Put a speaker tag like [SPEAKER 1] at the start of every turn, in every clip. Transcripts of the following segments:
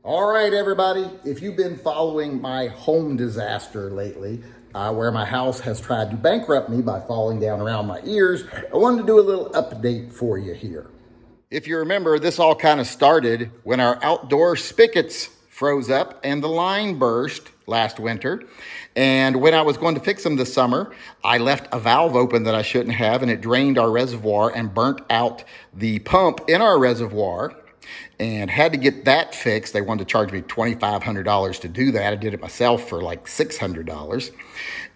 [SPEAKER 1] All right, everybody, if you've been following my home disaster lately, where my house has tried to bankrupt me by falling down around my ears, I wanted to do a little update for you here. If you remember, this all kind of started when our outdoor spigots froze up and the line burst last winter. And when I was going to fix them this summer, I left a valve open that I shouldn't have, and it drained our reservoir and burnt out the pump in our reservoir. And had to get that fixed. They wanted to charge me $2,500 to do that. I did it myself for like $600.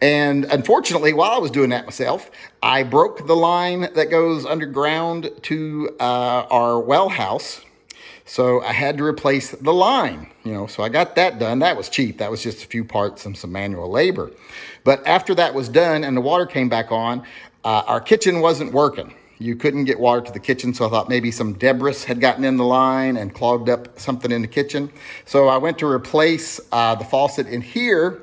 [SPEAKER 1] And unfortunately, while I was doing that myself, I broke the line that goes underground to our well house. So I had to replace the line, so I got that done. That was cheap. That was just a few parts and some manual labor. But after that was done and the water came back on, our kitchen wasn't working. You couldn't get water to the kitchen, so I thought maybe some debris had gotten in the line and clogged up something in the kitchen. So I went to replace the faucet in here,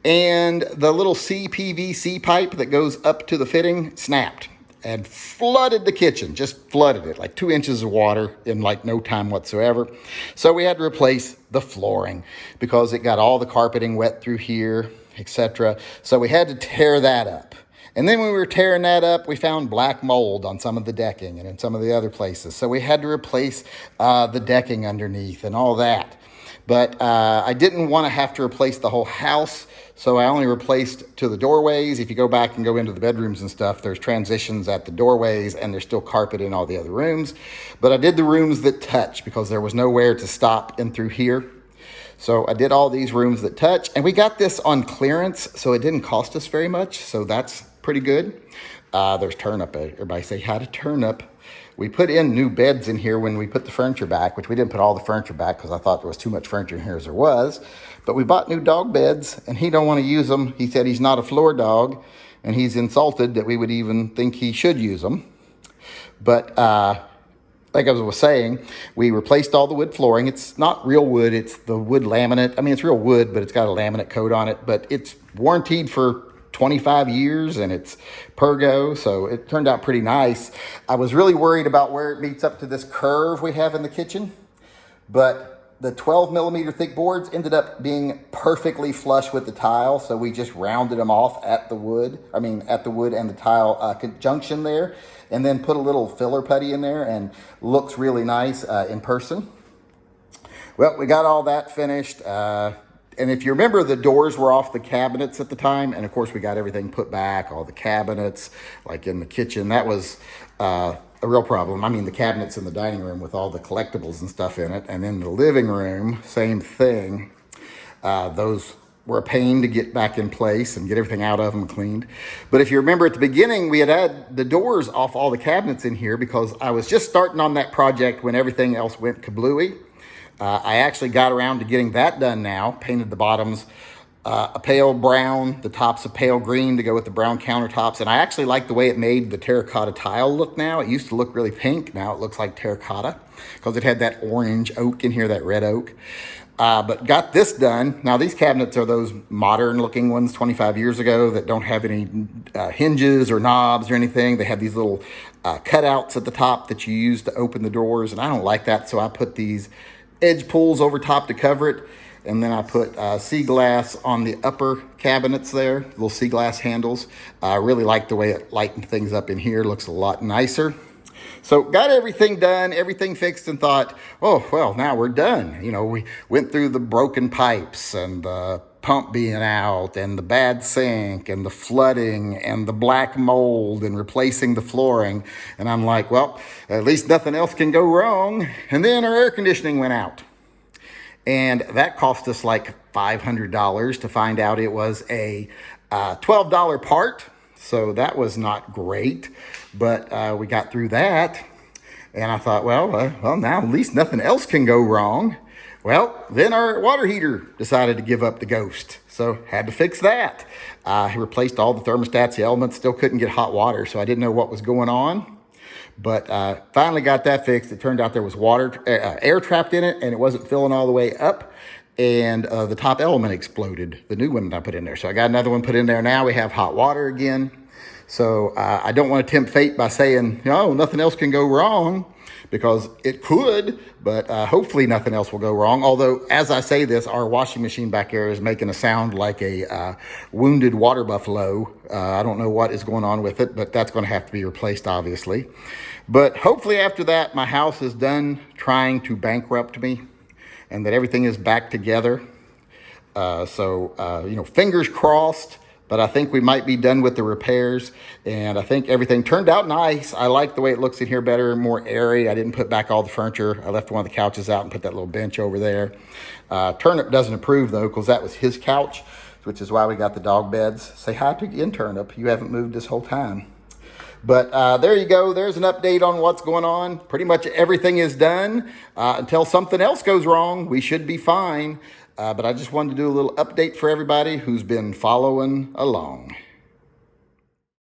[SPEAKER 1] and the little CPVC pipe that goes up to the fitting snapped and flooded the kitchen, just flooded it, like 2 inches of water in like no time whatsoever. So we had to replace the flooring because it got all the carpeting wet through here, etc. So we had to tear that up. And then when we were tearing that up, we found black mold on some of the decking and in some of the other places. So we had to replace the decking underneath and all that. But I didn't want to have to replace the whole house, so I only replaced to the doorways. If you go back and go into the bedrooms and stuff, there's transitions at the doorways and there's still carpet in all the other rooms. But I did the rooms that touch because there was nowhere to stop in through here. So I did all these rooms that touch, and we got this on clearance, so it didn't cost us very much. So that's pretty good. There's turnip. Everybody say hi to turnip. We put in new beds in here when we put the furniture back, which we didn't put all the furniture back because I thought there was too much furniture in here as there was. But we bought new dog beds, and he don't want to use them. He said he's not a floor dog, and he's insulted that we would even think he should use them. But like I was saying, we replaced all the wood flooring. It's not real wood. It's the wood laminate. I mean, it's real wood, but it's got a laminate coat on it. But it's warranted for 25 years and it's Pergo, so it turned out pretty nice. I was really worried about where it meets up to this curve we have in the kitchen, but the 12 millimeter thick boards ended up being perfectly flush with the tile, so we just rounded them off at the wood and the tile junction there, and then put a little filler putty in there, and looks really nice in person. Well, we got all that finished. And if you remember, the doors were off the cabinets at the time. And of course, we got everything put back, all the cabinets, like in the kitchen. That was a real problem. I mean, the cabinets in the dining room with all the collectibles and stuff in it. And then the living room, same thing. Those were a pain to get back in place and get everything out of them cleaned. But if you remember at the beginning, we had the doors off all the cabinets in here because I was just starting on that project when everything else went kablooey. I actually got around to getting that done now. Painted the bottoms a pale brown, the tops a pale green to go with the brown countertops. And I actually like the way it made the terracotta tile look now. It used to look really pink. Now it looks like terracotta because it had that orange oak in here, that red oak. But got this done. Now these cabinets are those modern looking ones 25 years ago that don't have any hinges or knobs or anything. They have these little cutouts at the top that you use to open the doors. And I don't like that. So I put these edge pulls over top to cover it, and then I put sea glass on the upper cabinets there, little sea glass handles. I really like the way it lightened things up in here. Looks a lot nicer. So got everything done, everything fixed, and thought, oh, well, now we're done. We went through the broken pipes and the pump being out and the bad sink and the flooding and the black mold and replacing the flooring. And I'm like, well, at least nothing else can go wrong. And then our air conditioning went out. And that cost us like $500 to find out it was a $12 part. So that was not great, but we got through that. And I thought, well, now at least nothing else can go wrong. Well, then our water heater decided to give up the ghost, so had to fix that. He replaced all the thermostats, the elements, still couldn't get hot water, so I didn't know what was going on. But finally got that fixed. It turned out there was air trapped in it, and it wasn't filling all the way up. And the top element exploded, the new one that I put in there. So I got another one put in there now. We have hot water again. So I don't want to tempt fate by saying, no, nothing else can go wrong. because it could, but hopefully nothing else will go wrong. Although, as I say this, our washing machine back there is making a sound like a wounded water buffalo. I don't know what is going on with it, but that's going to have to be replaced, obviously. But hopefully after that, my house is done trying to bankrupt me and that everything is back together. Fingers crossed, but I think we might be done with the repairs, and I think everything turned out nice. I like the way it looks in here better, more airy. I didn't put back all the furniture. I left one of the couches out and put that little bench over there. Turnip doesn't approve, though, because that was his couch, which is why we got the dog beds. Say hi to you, Turnip. You haven't moved this whole time. But there you go. There's an update on what's going on. Pretty much everything is done. Until something else goes wrong, we should be fine. But I just wanted to do a little update for everybody who's been following along.